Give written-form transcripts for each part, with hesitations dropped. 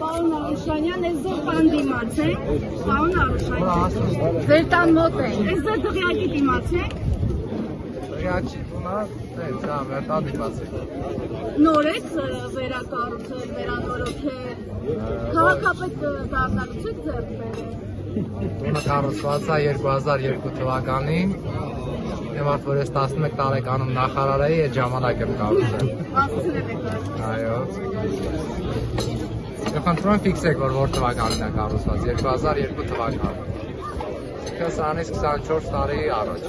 Պարոն Արուշանյան, ես ձեր տան դիմաց ենք, պարոն Արուշանյան, ձեր տան մոտ ենք, ես ձեր դղյակի դիմաց ենք։ Դղյակի դիմաց, դա մեր տան դիմաց ենք։ Նոր եք վերակառուցել, վերանորոգել, քաղաքապետ դառնալուց եք ձեռք բերել։ Տունը կառուցված է 2002 թվականին, եմ արդ որ ես 11 տարեկանում նախարար էի, այդ ժամանակ եմ կառուցել։ Հասցրել եք։ Այո։ Եվ խնդրում եմ ֆիքսեք, որ թվականին է կառուցված, 2002 թվական։ Սրանից 24 տարի առաջ։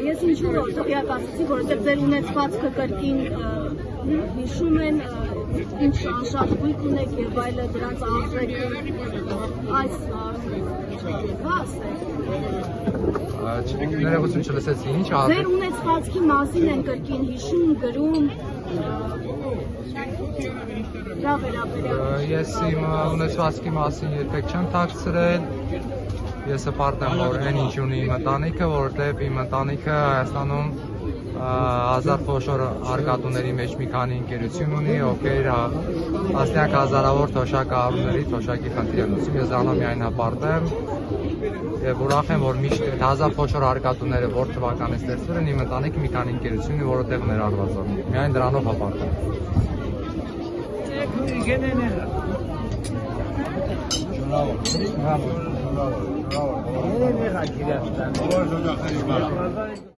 Ես ինչու որ տղյակ ասացի, որովհետև ձեր ունեցվածքը կրկին հիշում են, ինչ անշահույթ ունեք եւ այլը, դրանց արժեքը այս Ներողություն չլսեցի, ինչ արժեք։ Ձեր ունեցվածքի մասին են կրկին հիշում, գրում։ Ես իմ ունեցվածքի մասին երբեք չեմ թաքցրել։ Ես հպարտ եմ, որ այն ինչ ունի իմ ընտանիքը, որովհետև իմ ընտանիքը Հայաստանում հազար խոշոր արկադուների մեջ մի քանի ընկերություն ունի, ովքեր տասնյակ հազարավոր թոշակահարուների թոշակի խնդիր են լուծում։ Ես դրանով միայն հպարտ եմ եւ ուրախ եմ, որ միշտ այդ հազար խոշոր արկադուները որ թվականից ստեղծվել են, իմ ընտանիքը մի քանի ընկերություն ունի, որը տեղ ներառված է։ Միայն դրանով հպարտ եմ։